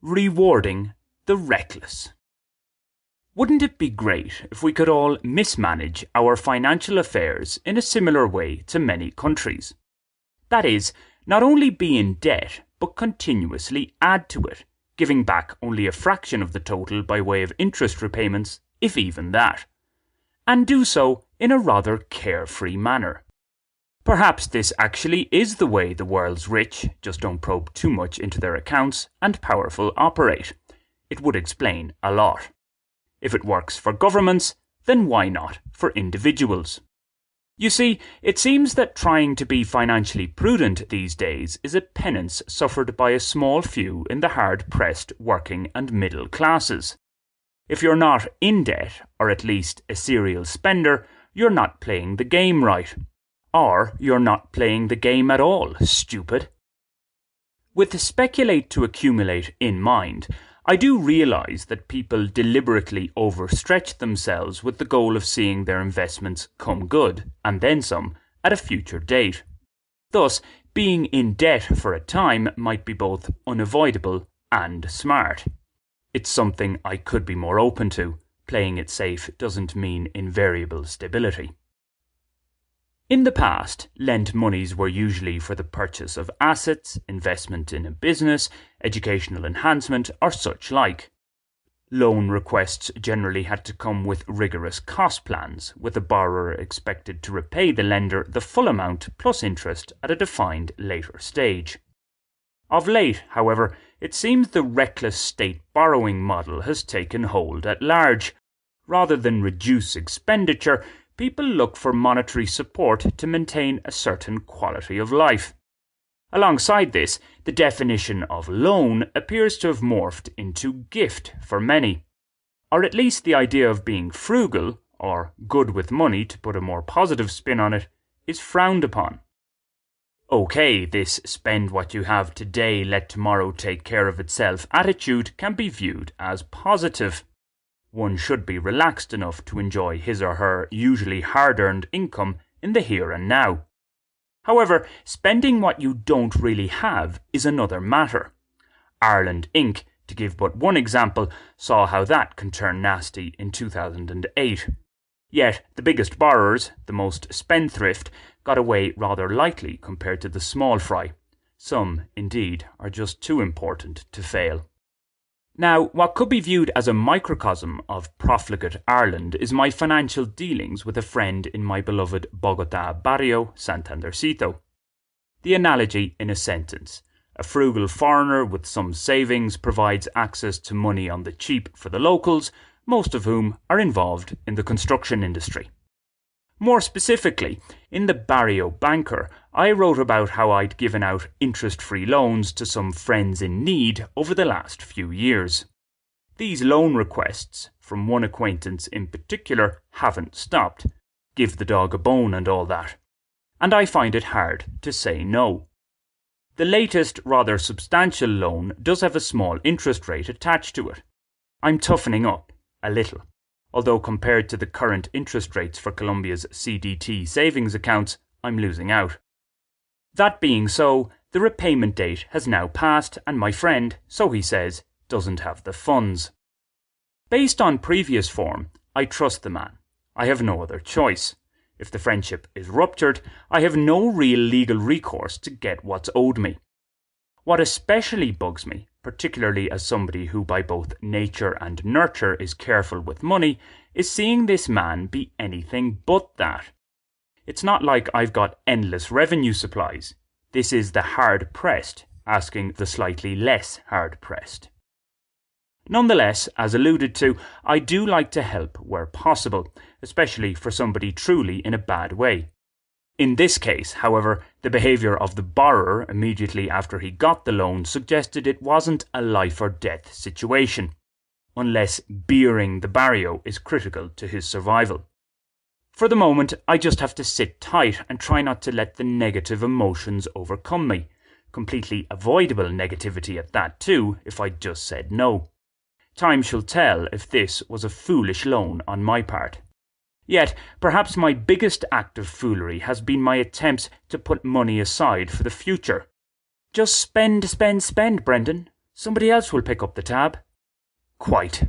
Rewarding the reckless. Wouldn't it be great if we could all mismanage our financial affairs in a similar way to many countries? That is, not only be in debt, but continuously add to it, giving back only a fraction of the total by way of interest repayments, if even that. And do so in a rather carefree manner. Perhaps this actually is the way the world's rich, just don't probe too much into their accounts, and powerful operate. It would explain a lot. If it works for governments, then why not for individuals? You see, it seems that trying to be financially prudent these days is a penance suffered by a small few in the hard-pressed working and middle classes. If you're not in debt, or at least a serial spender, you're not playing the game right. Or you're not playing the game at all, stupid. With speculate to accumulate in mind, I do realise that people deliberately overstretch themselves with the goal of seeing their investments come good, and then some, at a future date. Thus, being in debt for a time might be both unavoidable and smart. It's something I could be more open to. Playing it safe doesn't mean invariable stability. In the past, lent monies were usually for the purchase of assets, investment in a business, educational enhancement, or such like. Loan requests generally had to come with rigorous cost plans, with the borrower expected to repay the lender the full amount plus interest at a defined later stage. Of late, however, it seems the reckless state borrowing model has taken hold at large. Rather than reduce expenditure, people look for monetary support to maintain a certain quality of life. Alongside this, the definition of loan appears to have morphed into gift for many. Or at least the idea of being frugal, or good with money to put a more positive spin on it, is frowned upon. Okay, this spend what you have today, let tomorrow take care of itself attitude can be viewed as positive. One should be relaxed enough to enjoy his or her usually hard-earned income in the here and now. However, spending what you don't really have is another matter. Ireland Inc., to give but one example, saw how that can turn nasty in 2008. Yet, the biggest borrowers, the most spendthrift, got away rather lightly compared to the small fry. Some, indeed, are just too important to fail. Now, what could be viewed as a microcosm of profligate Ireland is my financial dealings with a friend in my beloved Bogotá barrio, Santandercito. The analogy in a sentence. A frugal foreigner with some savings provides access to money on the cheap for the locals, most of whom are involved in the construction industry. More specifically, in the Barrio Banker, I wrote about how I'd given out interest-free loans to some friends in need over the last few years. These loan requests, from one acquaintance in particular, haven't stopped. Give the dog a bone and all that. And I find it hard to say no. The latest, rather substantial loan does have a small interest rate attached to it. I'm toughening up, a little. Although compared to the current interest rates for Colombia's CDT savings accounts, I'm losing out. That being so, the repayment date has now passed and my friend, so he says, doesn't have the funds. Based on previous form, I trust the man. I have no other choice. If the friendship is ruptured, I have no real legal recourse to get what's owed me. What especially bugs me, particularly as somebody who by both nature and nurture is careful with money, is seeing this man be anything but that. It's not like I've got endless revenue supplies. This is the hard-pressed asking the slightly less hard-pressed. Nonetheless, as alluded to, I do like to help where possible, especially for somebody truly in a bad way. In this case, however, the behaviour of the borrower immediately after he got the loan suggested it wasn't a life or death situation, unless beering the barrio is critical to his survival. For the moment, I just have to sit tight and try not to let the negative emotions overcome me. Completely avoidable negativity at that too, if I'd just said no. Time shall tell if this was a foolish loan on my part. Yet, perhaps my biggest act of foolery has been my attempts to put money aside for the future. Just spend, Brendan. Somebody else will pick up the tab. Quite.